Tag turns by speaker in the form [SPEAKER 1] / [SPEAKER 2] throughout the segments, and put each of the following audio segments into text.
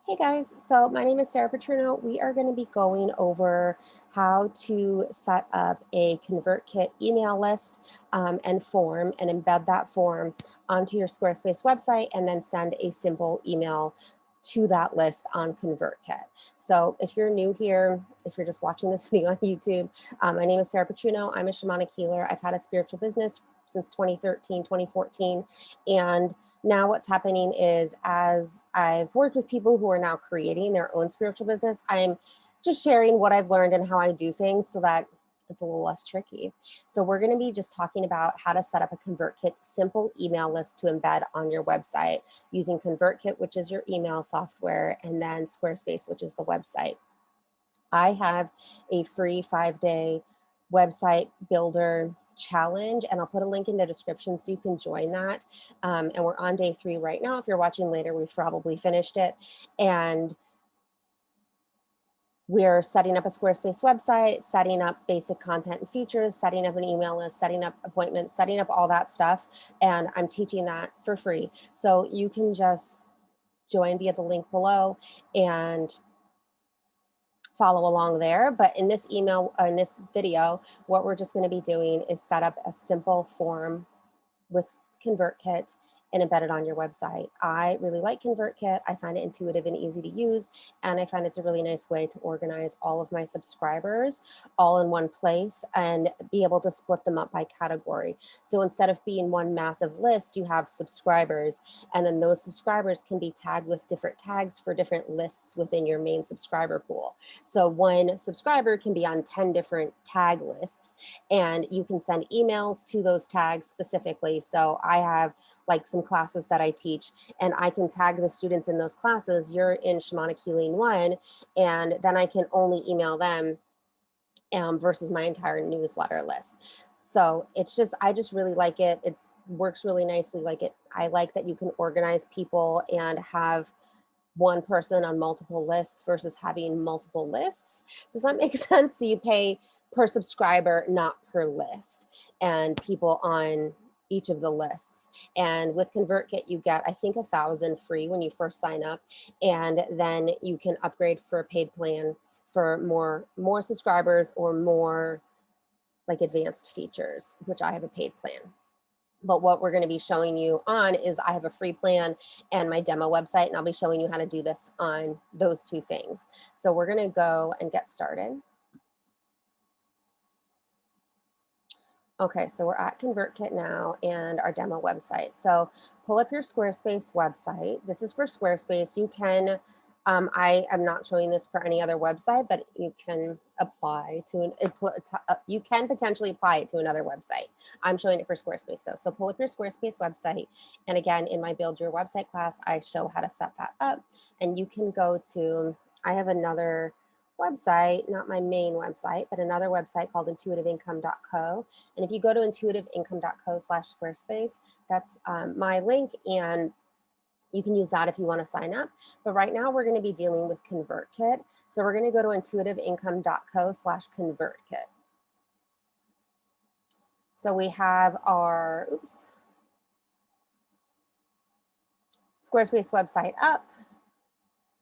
[SPEAKER 1] Hey guys, so my name is Sarah Petruno. We are going to be going over how to set up a ConvertKit email list and form and embed that form onto your Squarespace website and then send a simple email to that list on ConvertKit. So if you're new here, if you're just watching this video on YouTube, my name is Sarah Petruno. I'm a shamanic healer. I've had a spiritual business since 2013, 2014, and now what's happening is as I've worked with people who are now creating their own spiritual business, I'm just sharing what I've learned and how I do things so that it's a little less tricky. So we're going to be just talking about how to set up a ConvertKit simple email list to embed on your website using ConvertKit, which is your email software, and then Squarespace, which is the website. I have a free 5-day website builder challenge, and I'll put a link in the description so you can join that. And we're on day 3 right now. If you're watching later, we've probably finished it. And we're setting up a Squarespace website, setting up basic content and features, setting up an email list, setting up appointments, setting up all that stuff. And I'm teaching that for free. So you can just join via the link below and follow along there. But in this email, or in this video, what we're just going to be doing is set up a simple form with ConvertKit and embed it on your website. I really like ConvertKit. I find it intuitive and easy to use, and I find it's a really nice way to organize all of my subscribers all in one place and be able to split them up by category. So instead of being one massive list, you have subscribers, and then those subscribers can be tagged with different tags for different lists within your main subscriber pool. So one subscriber can be on 10 different tag lists, and you can send emails to those tags specifically. So I have like some classes that I teach, and I can tag the students in those classes, you're in Shamanic Healing 1, and then I can only email them versus my entire newsletter list. So it's just, I just really like it. It works really nicely. I like that you can organize people and have one person on multiple lists versus having multiple lists. Does that make sense? So you pay per subscriber, not per list, and people on each of the lists. And with ConvertKit, you get, I think, 1,000 free when you first sign up, and then you can upgrade for a paid plan for more subscribers or more like advanced features, which I have a paid plan. But what we're going to be showing you on is I have a free plan and my demo website, and I'll be showing you how to do this on those two things. So we're going to go and get started. Okay, so we're at ConvertKit now and our demo website. So pull up your Squarespace website. This is for Squarespace. You can, I am not showing this for any other website, but you can apply to you can potentially apply it to another website. I'm showing it for Squarespace though. So pull up your Squarespace website. And again, in my Build Your Website class, I show how to set that up. And you can go to, I have another website, not my main website, but another website called intuitiveincome.co. And if you go to intuitiveincome.co/Squarespace, that's my link, and you can use that if you want to sign up. But right now we're going to be dealing with ConvertKit. So we're going to go to intuitiveincome.co/ConvertKit. So we have our Squarespace website up.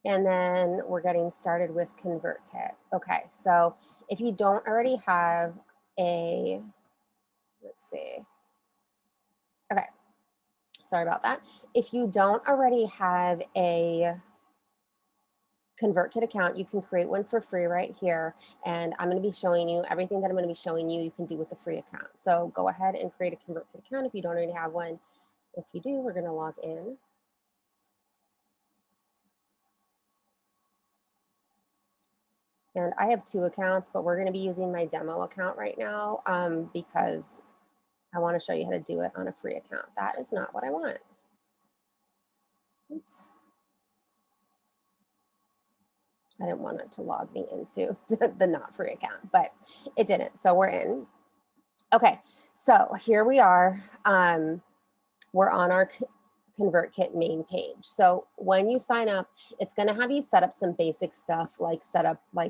[SPEAKER 1] And then we're getting started with ConvertKit. Okay, so if you don't already have a, let's see. Okay, sorry about that. If you don't already have a ConvertKit account, you can create one for free right here. And I'm going to be showing you everything that I'm going to be showing you, you can do with the free account. So go ahead and create a ConvertKit account if you don't already have one. If you do, we're going to log in. And I have 2 accounts, but we're going to be using my demo account right now because I want to show you how to do it on a free account. That is not what I want. Oops. I didn't want it to log me into the not free account, but it didn't. So we're in. Okay, so here we are. We're on our ConvertKit main page. So when you sign up, it's going to have you set up some basic stuff, like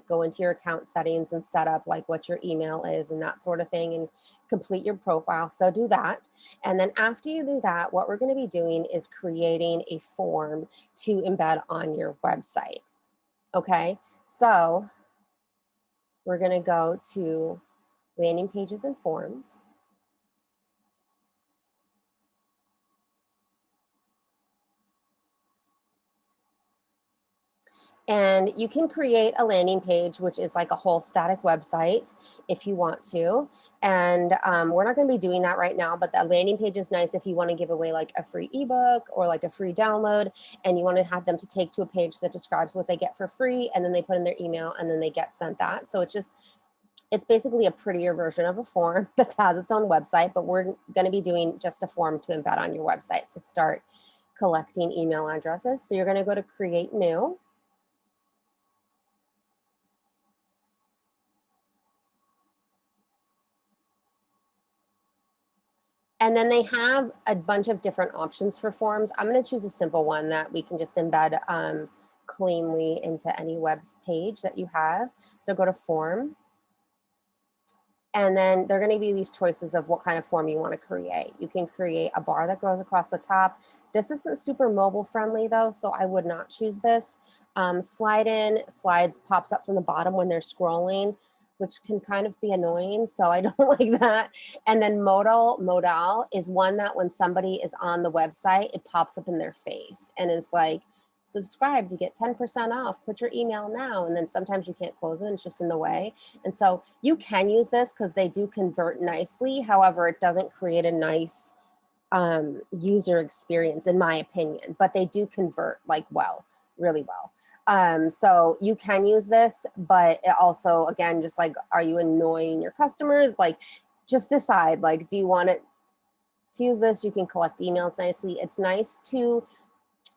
[SPEAKER 1] go into your account settings and set up like what your email is and that sort of thing, and complete your profile. So do that. And then after you do that, what we're going to be doing is creating a form to embed on your website. Okay, so we're going to go to landing pages and forms. And you can create a landing page, which is like a whole static website if you want to. And we're not going to be doing that right now, but that landing page is nice if you want to give away like a free ebook or like a free download, and you want to have them to take to a page that describes what they get for free, and then they put in their email and then they get sent that. So it's basically a prettier version of a form that has its own website, but we're going to be doing just a form to embed on your website to start collecting email addresses. So you're going to go to create new. And then they have a bunch of different options for forms. I'm going to choose a simple one that we can just embed cleanly into any web page that you have. So go to form. And then there are going to be these choices of what kind of form you want to create. You can create a bar that goes across the top. This isn't super mobile friendly though, so I would not choose this. Slide in, slides pops up from the bottom when they're scrolling, which can kind of be annoying, so I don't like that. And then modal is one that when somebody is on the website, it pops up in their face and is like, subscribe to get 10% off, put your email now. And then sometimes you can't close it, it's just in the way. And so you can use this because they do convert nicely. However, it doesn't create a nice user experience in my opinion, but they do convert like really well. So you can use this, but it also, again, just like, are you annoying your customers? Like, just decide, like, do you want it to use this? You can collect emails nicely. It's nice to,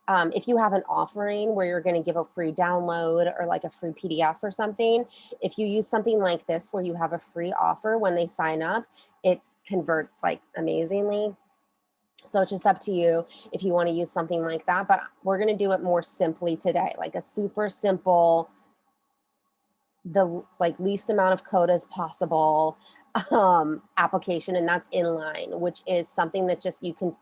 [SPEAKER 1] if you have an offering where you're going to give a free download or like a free PDF or something, if you use something like this where you have a free offer when they sign up, it converts like amazingly. So it's just up to you if you want to use something like that, but we're going to do it more simply today, like a super simple, the like least amount of code as possible application, and that's inline, which is something that just you can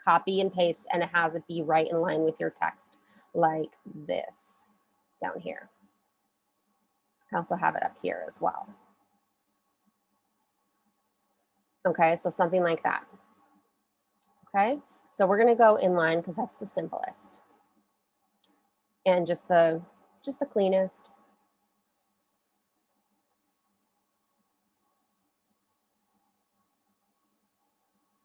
[SPEAKER 1] copy and paste and it has it be right in line with your text, like this down here. I also have it up here as well. Okay, so something like that. Okay, so we're going to go inline because that's the simplest and just the cleanest.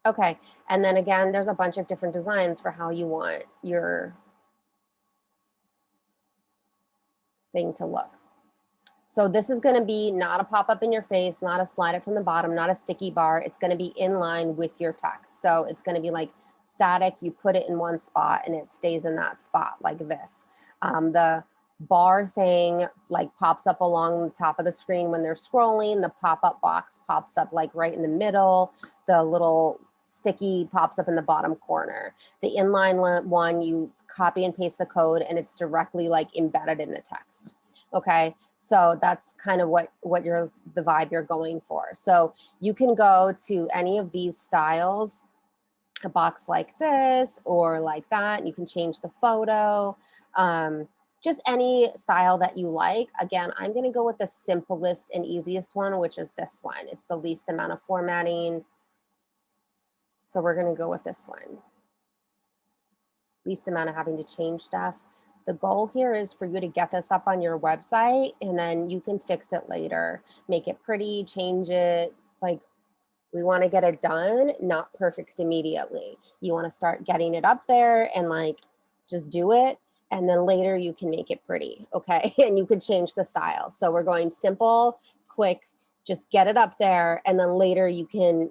[SPEAKER 1] Okay, and then again, there's a bunch of different designs for how you want your thing to look. So this is going to be not a pop-up in your face, not a slide it from the bottom, not a sticky bar. It's going to be in line with your text. So it's going to be like static. You put it in one spot and it stays in that spot like this. The bar thing like pops up along the top of the screen when they're scrolling. The pop-up box pops up like right in the middle. The little sticky pops up in the bottom corner. The inline one, you copy and paste the code and it's directly like embedded in the text. Okay, so that's kind of what the vibe you're going for. So you can go to any of these styles, a box like this or like that, and you can change the photo, just any style that you like. Again, I'm going to go with the simplest and easiest one, which is this one. It's the least amount of formatting. So we're going to go with this one. Least amount of having to change stuff. The goal here is for you to get this up on your website and then you can fix it later, make it pretty, change it. Like, we want to get it done, not perfect immediately. You want to start getting it up there and like just do it. And then later you can make it pretty, okay? And you could change the style. So we're going simple, quick, just get it up there. And then later you can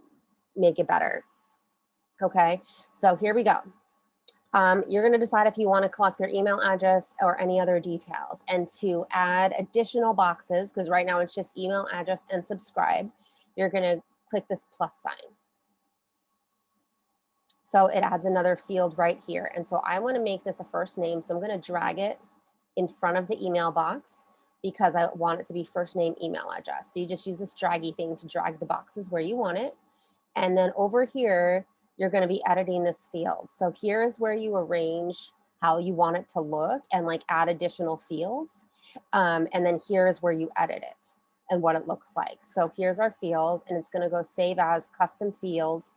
[SPEAKER 1] make it better, okay? So here we go. You're going to decide if you want to collect their email address or any other details, and to add additional boxes, because right now it's just email address and subscribe, you're going to click this plus sign. So it adds another field right here. And so I want to make this a first name. So I'm going to drag it in front of the email box because I want it to be first name, email address. So you just use this draggy thing to drag the boxes where you want it. And then over here, you're going to be editing this field. So here's where you arrange how you want it to look and like add additional fields. And then here's where you edit it and what it looks like. So here's our field, and it's going to go save as custom fields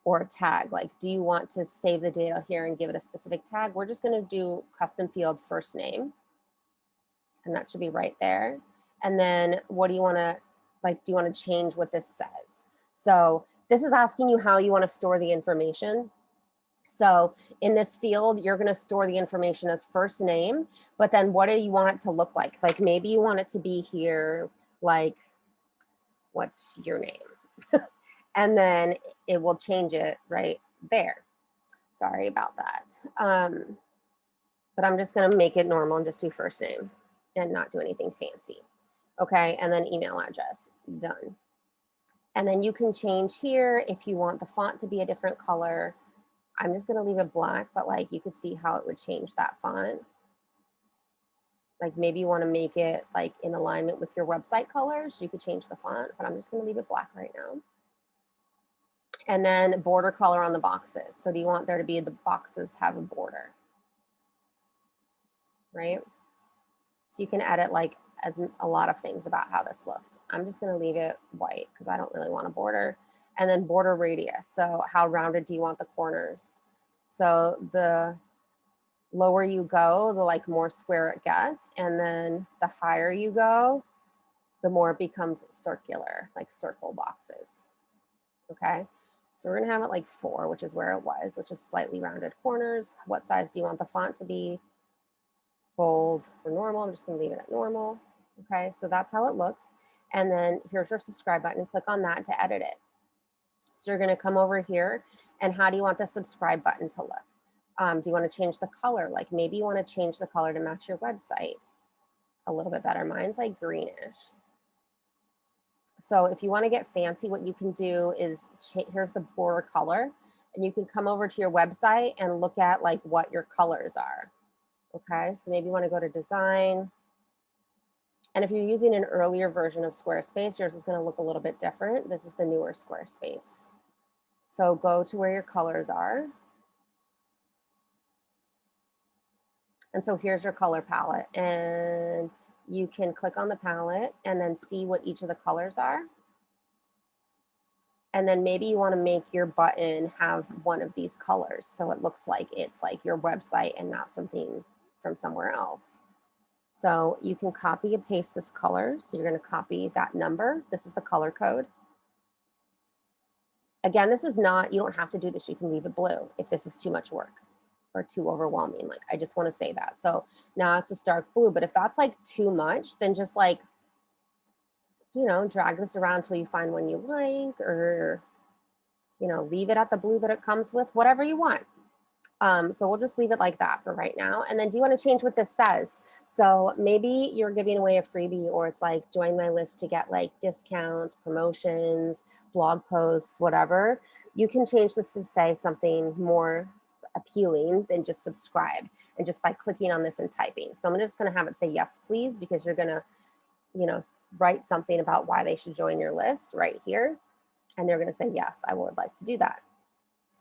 [SPEAKER 1] or a tag. Like, do you want to save the data here and give it a specific tag? We're just going to do custom field first name, and that should be right there. And then what do you want to, like, do you want to change what this says? So this is asking you how you want to store the information. So in this field, you're going to store the information as first name, but then what do you want it to look like? Like maybe you want it to be here, like, what's your name? And then it will change it right there. Sorry about that. But I'm just going to make it normal and just do first name and not do anything fancy. Okay, and then email address, done. And then you can change here if you want the font to be a different color. I'm just going to leave it black, but like you could see how it would change that font. Like maybe you want to make it like in alignment with your website colors. You could change the font, but I'm just going to leave it black right now. And then border color on the boxes. So do you want there to be the boxes have a border? Right? So you can edit like as a lot of things about how this looks. I'm just going to leave it white because I don't really want a border. And then border radius. So how rounded do you want the corners? So the lower you go, the like more square it gets. And then the higher you go, the more it becomes circular, like circle boxes. Okay. So we're going to have it like 4, which is where it was, which is slightly rounded corners. What size do you want the font to be? Bold or normal? I'm just going to leave it at normal. Okay. So that's how it looks. And then here's your subscribe button. Click on that to edit it. So you're going to come over here, and how do you want the subscribe button to look? Do you want to change the color? Like maybe you want to change the color to match your website a little bit better. Mine's like greenish. So if you want to get fancy, what you can do is here's the border color, and you can come over to your website and look at like what your colors are. Okay, so maybe you want to go to design. And if you're using an earlier version of Squarespace, yours is going to look a little bit different. This is the newer Squarespace. So go to where your colors are. And so here's your color palette, and you can click on the palette and then see what each of the colors are. And then maybe you want to make your button have one of these colors, so it looks like it's like your website and not something from somewhere else. So you can copy and paste this color. So you're going to copy that number. This is the color code. Again, this is not, you don't have to do this. You can leave it blue if this is too much work or too overwhelming. Like, I just want to say that. So now it's this dark blue, but if that's like too much, then just like, you know, drag this around until you find one you like, or, you know, leave it at the blue that it comes with, whatever you want. So we'll just leave it like that for right now. And then do you want to change what this says? So maybe you're giving away a freebie, or it's like join my list to get like discounts, promotions, blog posts, whatever. You can change this to say something more appealing than just subscribe, and just by clicking on this and typing. So I'm just going to have it say yes, please, because you're going to, you know, write something about why they should join your list right here. And they're going to say, yes, I would like to do that.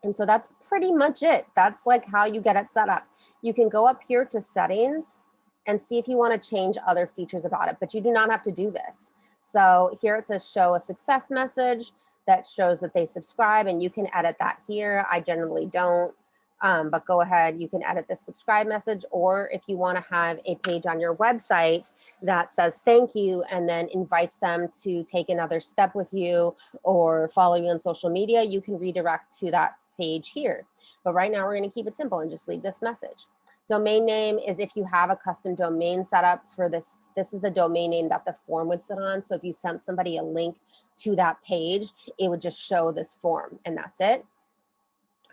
[SPEAKER 1] And so that's pretty much it. That's like how you get it set up. You can go up here to settings and see if you want to change other features about it, but you do not have to do this. So here it says show a success message that shows that they subscribe, and you can edit that here. I generally don't, but go ahead, you can edit this subscribe message, or if you want to have a page on your website that says thank you and then invites them to take another step with you or follow you on social media, you can redirect to that page here. But right now we're going to keep it simple and just leave this message. Domain name is if you have a custom domain set up for this. This is the domain name that the form would sit on. So if you sent somebody a link to that page, it would just show this form, and that's it.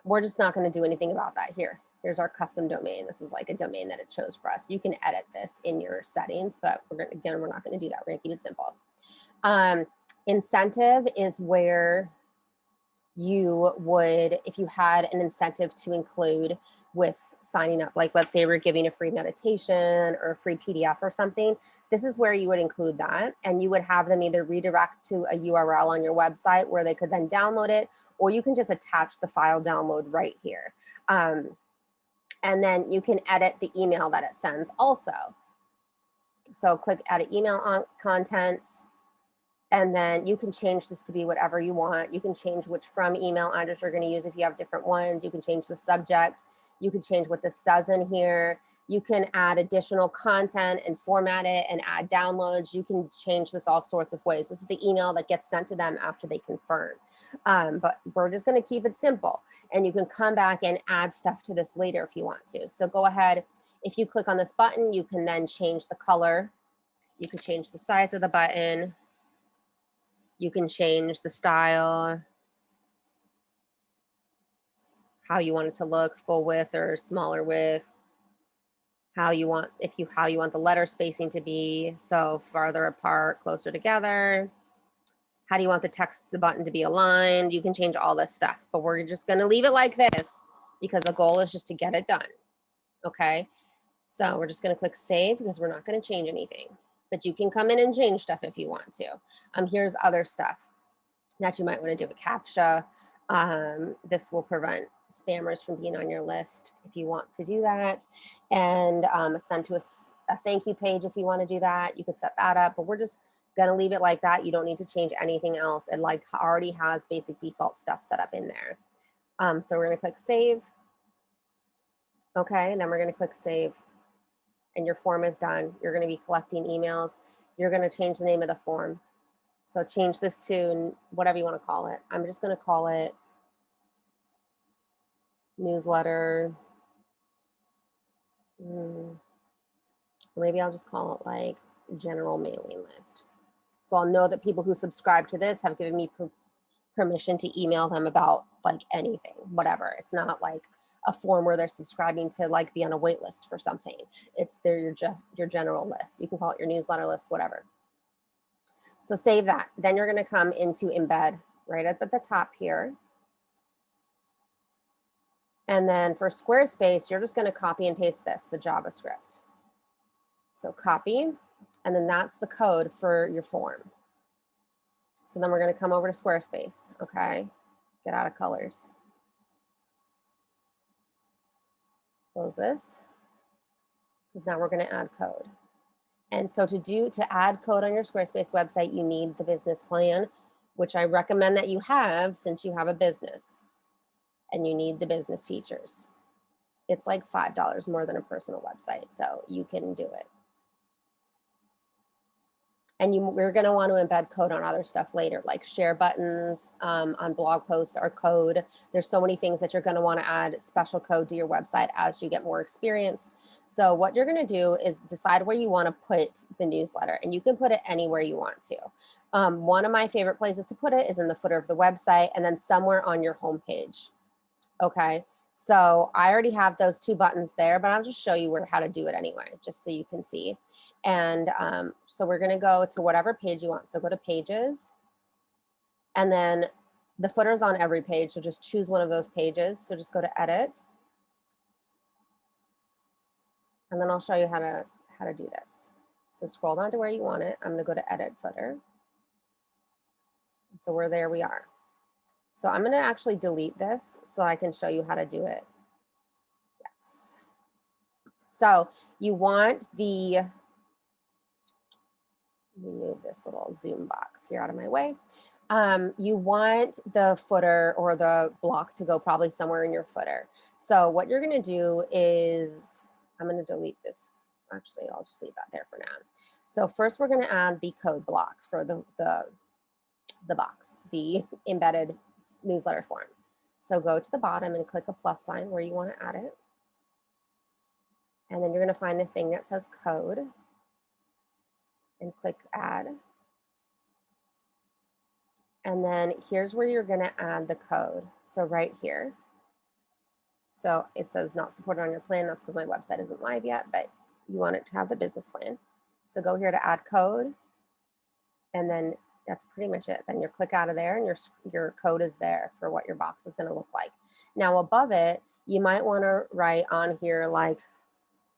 [SPEAKER 1] We're just not going to do anything about that here. Here's our custom domain. This is like a domain that it chose for us. You can edit this in your settings, but we're not going to do that. We're going to keep it simple. Incentive is where you would, if you had an incentive to include with signing up, like let's say we're giving a free meditation or a free PDF or something, this is where you would include that. And you would have them either redirect to a URL on your website where they could then download it, or you can just attach the file download right here. And then you can edit the email that it sends also. So click edit email on contents. And then you can change this to be whatever you want. You can change which from email address you're going to use if you have different ones. You can change the subject. You can change what this says in here. You can add additional content and format it and add downloads. You can change this all sorts of ways. This is the email that gets sent to them after they confirm. But we're just going to keep it simple. And you can come back and add stuff to this later if you want to. So go ahead. If you click on this button, you can then change the color. You can change the size of the button. You can change the style, how you want it to look, full width or smaller width, how you want the letter spacing to be, so farther apart, closer together. How do you want the button to be aligned? You can change all this stuff, but we're just going to leave it like this because the goal is just to get it done. Okay, so we're just going to click save because we're not going to change anything. But you can come in and change stuff if you want to. Here's other stuff that you might want to do a CAPTCHA. This will prevent spammers from being on your list if you want to do that. And send to a thank you page if you want to do that. You could set that up, but we're just going to leave it like that. You don't need to change anything else. It like already has basic default stuff set up in there. So we're going to click save. Okay, and then we're going to click save. And your form is done. You're going to be collecting emails. You're going to change the name of the form. So change this to whatever you want to call it. I'm just going to call it newsletter. Maybe I'll just call it like general mailing list. So I'll know that people who subscribe to this have given me permission to email them about like anything, whatever. It's not like a form where they're subscribing to like be on a wait list for something. It's your general list. You can call it your newsletter list, whatever. So save that. Then you're going to come into Embed right up at the top here. And then for Squarespace, you're just going to copy and paste this, the JavaScript. So copy, and then that's the code for your form. So then we're going to come over to Squarespace. Okay, get out of colors. Close this, because now we're going to add code. And so to add code on your Squarespace website, you need the business plan, which I recommend that you have since you have a business, and you need the business features. It's like $5 more than a personal website, so you can do it. And we're going to want to embed code on other stuff later, like share buttons on blog posts or code. There's so many things that you're going to want to add special code to your website as you get more experience. So what you're going to do is decide where you want to put the newsletter, and you can put it anywhere you want to. One of my favorite places to put it is in the footer of the website and then somewhere on your homepage. Okay, so I already have those two buttons there, but I'll just show you how to do it anyway, just so you can see. And so we're going to go to whatever page you want. So go to pages, and then the footer's on every page. So just choose one of those pages. So just go to edit, and then I'll show you how to do this. So scroll down to where you want it. I'm going to go to edit footer. So there we are. So I'm going to actually delete this so I can show you how to do it. Yes. So you want let me move this little zoom box here out of my way. You want the footer or the block to go probably somewhere in your footer. So what you're going to do is, I'm going to delete this. Actually, I'll just leave that there for now. So first we're going to add the code block for the box, the embedded newsletter form. So go to the bottom and click a plus sign where you want to add it. And then you're going to find the thing that says code and click add. And then here's where you're going to add the code. So right here. So it says not supported on your plan. That's because my website isn't live yet, but you want it to have the business plan. So go here to add code, and then That's pretty much it. Then you click out of there and your code is there for what your box is going to look like. Now above it, you might want to write on here like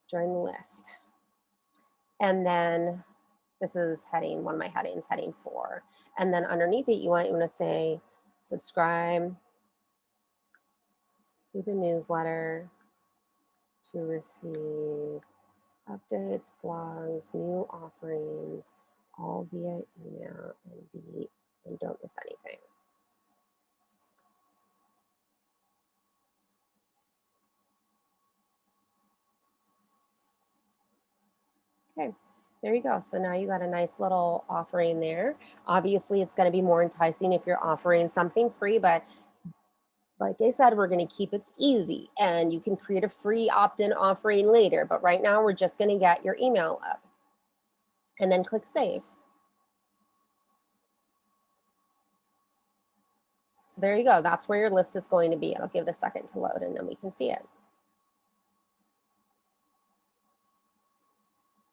[SPEAKER 1] join the list. And then this is heading, one of my headings, heading 4. And then underneath it, you want to say subscribe to the newsletter to receive updates, blogs, new offerings, all via email, and don't miss anything. Okay, there you go. So now you got a nice little offering there. Obviously, it's going to be more enticing if you're offering something free, but like I said, we're going to keep it easy and you can create a free opt-in offering later. But right now, we're just going to get your email up and then click save. So there you go. That's where your list is going to be. I'll give it a second to load and then we can see it.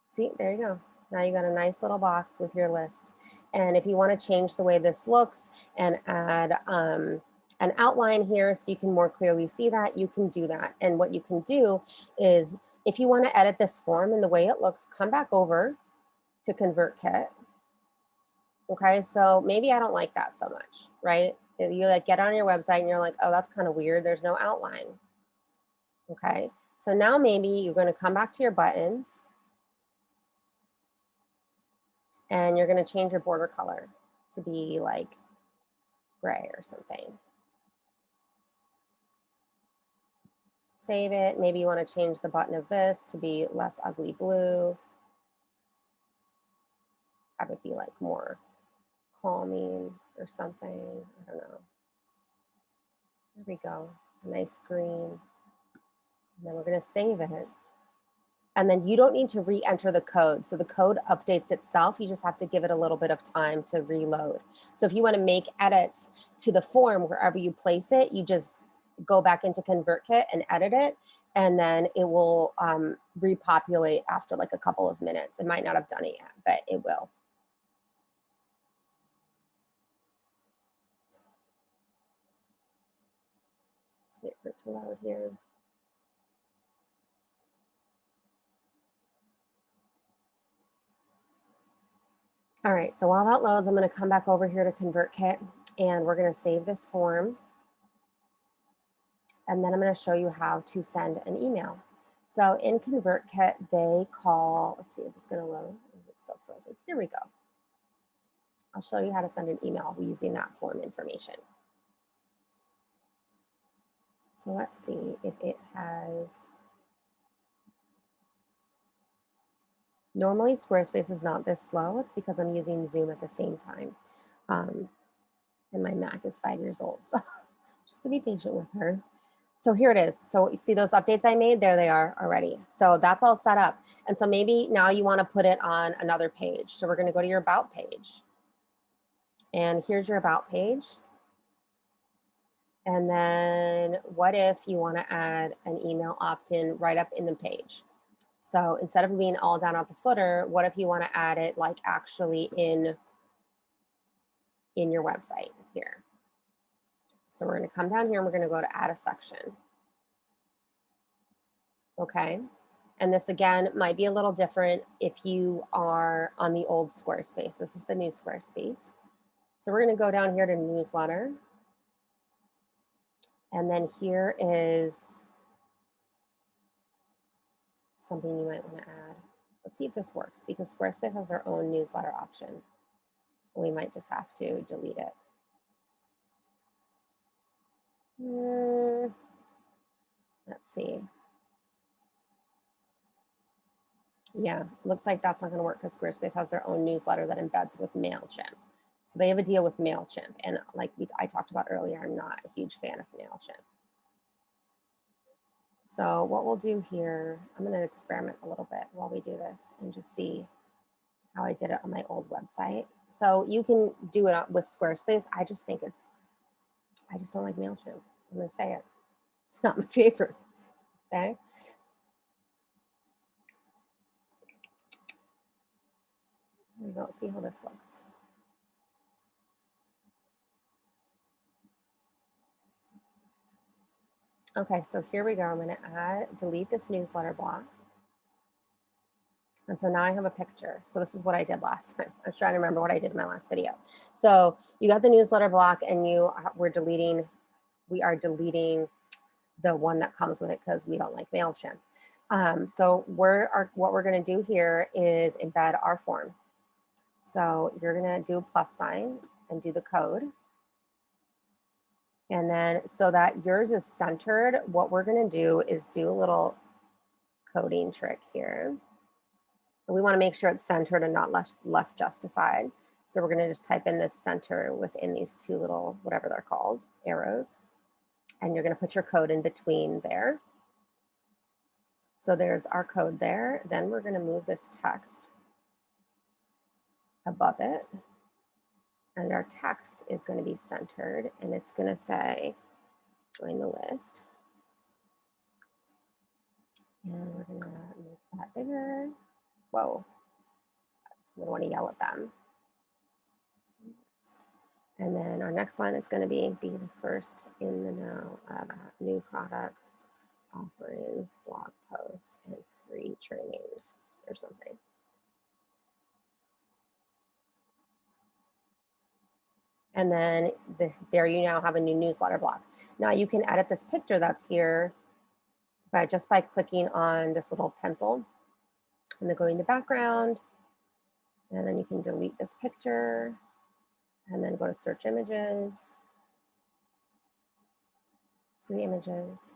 [SPEAKER 1] See, there you go. Now you got a nice little box with your list. And if you want to change the way this looks and add an outline here so you can more clearly see that, you can do that. And what you can do is if you want to edit this form and the way it looks, come back over to ConvertKit. Okay, so maybe I don't like that so much, right? You like get on your website and you're like, oh, that's kind of weird. There's no outline. Okay, so now maybe you're going to come back to your buttons and you're going to change your border color to be like gray or something. Save it. Maybe you want to change the button of this to be less ugly blue. Have it be like more calming or something. I don't know. There we go. A nice green. And then we're going to save it. And then you don't need to re-enter the code. So the code updates itself. You just have to give it a little bit of time to reload. So if you want to make edits to the form wherever you place it, you just go back into ConvertKit and edit it. And then it will repopulate after like a couple of minutes. It might not have done it yet, but it will. Wait for it to load here. All right, so while that loads, I'm going to come back over here to ConvertKit and we're going to save this form. And then I'm going to show you how to send an email. So in ConvertKit, they call, let's see, is this going to load? Is it still frozen? Here we go. I'll show you how to send an email using that form information. So let's see if it has. Normally, Squarespace is not this slow. It's because I'm using Zoom at the same time. And my Mac is 5 years old, so just to be patient with her. So here it is. So you see those updates I made? There they are already. So that's all set up. And so maybe now you want to put it on another page. So we're going to go to your About page. And here's your About page. And then what if you want to add an email opt-in right up in the page? So instead of being all down at the footer, what if you want to add it like actually in your website here? So we're going to come down here and we're going to go to add a section. Okay. And this again might be a little different if you are on the old Squarespace. This is the new Squarespace. So we're going to go down here to newsletter. And then here is something you might want to add. Let's see if this works because Squarespace has their own newsletter option. We might just have to delete it. Let's see. Yeah, looks like that's not going to work because Squarespace has their own newsletter that embeds with MailChimp. So they have a deal with MailChimp. And like I talked about earlier, I'm not a huge fan of MailChimp. So what we'll do here, I'm going to experiment a little bit while we do this and just see how I did it on my old website. So you can do it with Squarespace. I just think I just don't like MailChimp. I'm going to say it. It's not my favorite. Okay. There we go. Let's see how this looks. Okay, so here we go. I'm going to delete this newsletter block. And so now I have a picture. So this is what I did last time. I was trying to remember what I did in my last video. So you got the newsletter block and we are deleting the one that comes with it because we don't like MailChimp. So what we're going to do here is embed our form. So you're going to do a plus sign and do the code. And then so that yours is centered, what we're going to do is do a little coding trick here. We want to make sure it's centered and not left justified. So we're going to just type in this center within these two little, whatever they're called, arrows. And you're going to put your code in between there. So there's our code there. Then we're going to move this text above it. And our text is going to be centered. And it's going to say, join the list. And we're going to make that bigger. Whoa, we don't want to yell at them. And then our next line is going to be the first in the know about new products, offerings, blog posts, and free trainings or something. And then there you now have a new newsletter block. Now you can edit this picture that's here just by clicking on this little pencil and then going to background. And then you can delete this picture and then go to search images, free images.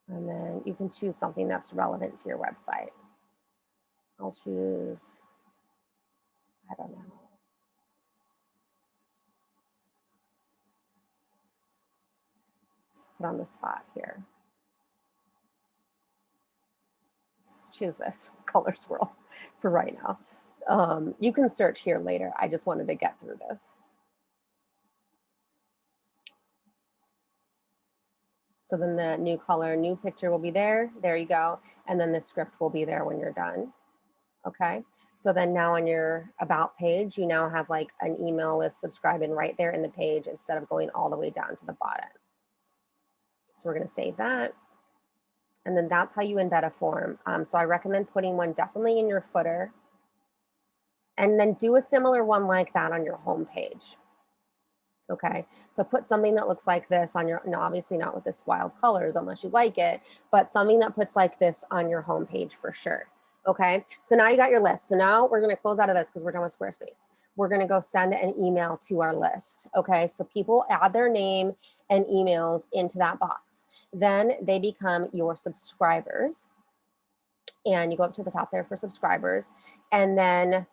[SPEAKER 1] And then you can choose something that's relevant to your website. I'll choose, I don't know. Put on the spot here. Let's choose this color swirl for right now. You can search here later. I just wanted to get through this. So then the new color, new picture will be there. There you go. And then the script will be there when you're done. Okay. So then now on your about page, you now have like an email list subscribing right there in the page instead of going all the way down to the bottom. So we're going to save that. And then that's how you embed a form. So I recommend putting one definitely in your footer. And then do a similar one like that on your home page. Okay, so put something that looks like this on your, no, obviously not with this wild colors unless you like it, but something that puts like this on your home page for sure. Okay, so now you got your list. So now we're going to close out of this because we're done with Squarespace. We're going to go send an email to our list. Okay, so people add their name and emails into that box. Then they become your subscribers. And you go up to the top there for subscribers. And then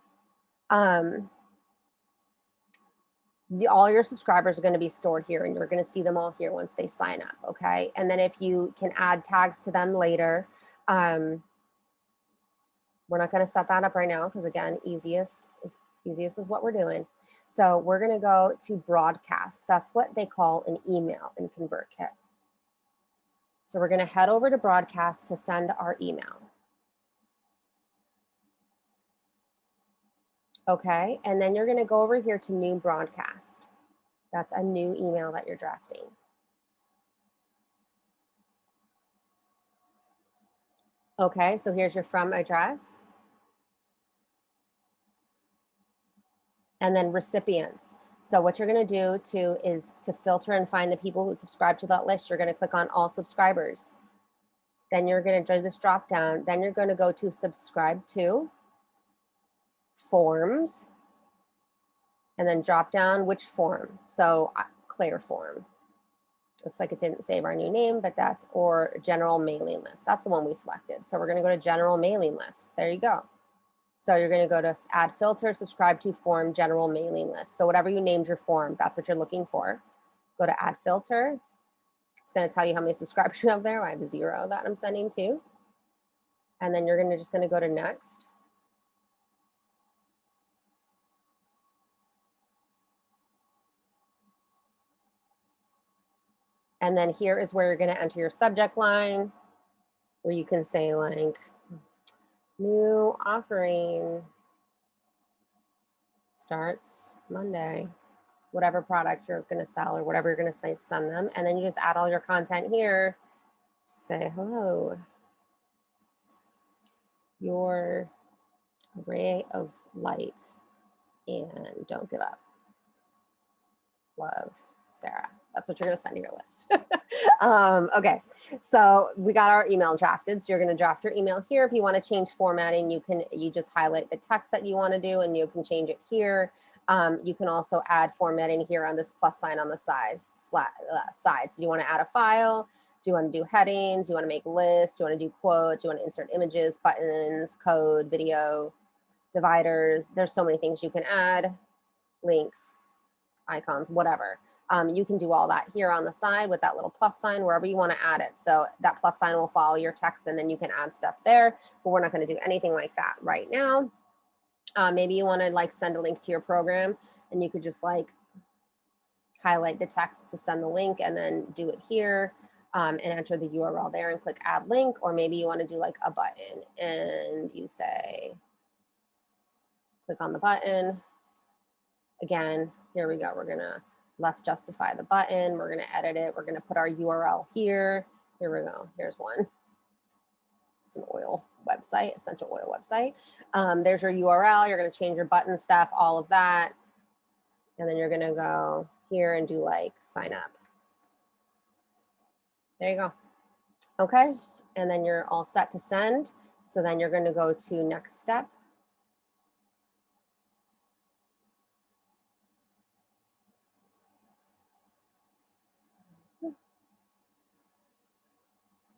[SPEAKER 1] all your subscribers are going to be stored here and you're going to see them all here once they sign up. Okay. And then if you can add tags to them later, we're not going to set that up right now because again, easiest is what we're doing. So we're going to go to broadcast. That's what they call an email in ConvertKit. So we're going to head over to broadcast to send our email. Okay, and then you're going to go over here to new broadcast. That's a new email that you're drafting. Okay, so here's your from address. And then recipients. So what you're going to do is to filter and find the people who subscribe to that list, you're going to click on all subscribers. Then you're going to do this drop down. Then you're going to go to subscribe to, forms, and then drop down which form. So Claire form. Looks like it didn't save our new name, but that's, or general mailing list. That's the one we selected. So we're going to go to general mailing list. There you go. So you're going to go to add filter, subscribe to, form, general mailing list. So whatever you named your form, that's what you're looking for. Go to add filter. It's going to tell you how many subscribers you have there. I have 0 that I'm sending to. And then you're just going to go to next. And then here is where you're going to enter your subject line, where you can say like, new offering starts Monday. whatever product you're going to sell or whatever you're going to send them. And then you just add all your content here. Say, hello, your ray of light, and don't give up. Love, Sarah. That's what you're going to send to your list. Okay, so we got our email drafted. So you're going to draft your email here. If you want to change formatting, you just highlight the text that you want to do and you can change it here. You can also add formatting here on this plus sign on the side. So you want to add a file? Do you want to do headings? Do you want to make lists? Do you want to do quotes? Do you want to insert images, buttons, code, video, dividers? There's so many things you can add, links, icons, whatever. You can do all that here on the side with that little plus sign, wherever you want to add it. So that plus sign will follow your text and then you can add stuff there, but we're not going to do anything like that right now. Maybe you want to like send a link to your program and you could just like highlight the text to send the link and then do it here and enter the URL there and click add link. Or maybe you want to do like a button and you say, click on the button. Again, here we go. We're going to left justify the button. We're going to edit it. We're going to put our URL here. Here we go. Here's one. It's an oil website, essential oil website. There's your URL. You're going to change your button stuff, all of that. And then you're going to go here and do like sign up. There you go. Okay. And then you're all set to send. So then you're going to go to next step.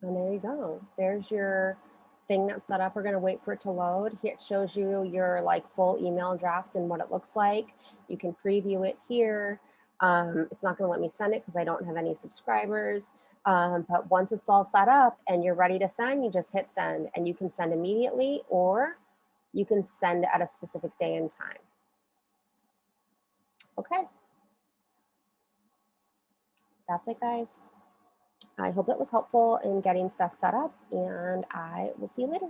[SPEAKER 1] And there you go. There's your thing that's set up. We're going to wait for it to load. Here it shows you your like full email draft and what it looks like. You can preview it here. It's not going to let me send it because I don't have any subscribers. But once it's all set up and you're ready to send, you just hit send and you can send immediately or you can send at a specific day and time. Okay. That's it, guys. I hope that was helpful in getting stuff set up and I will see you later.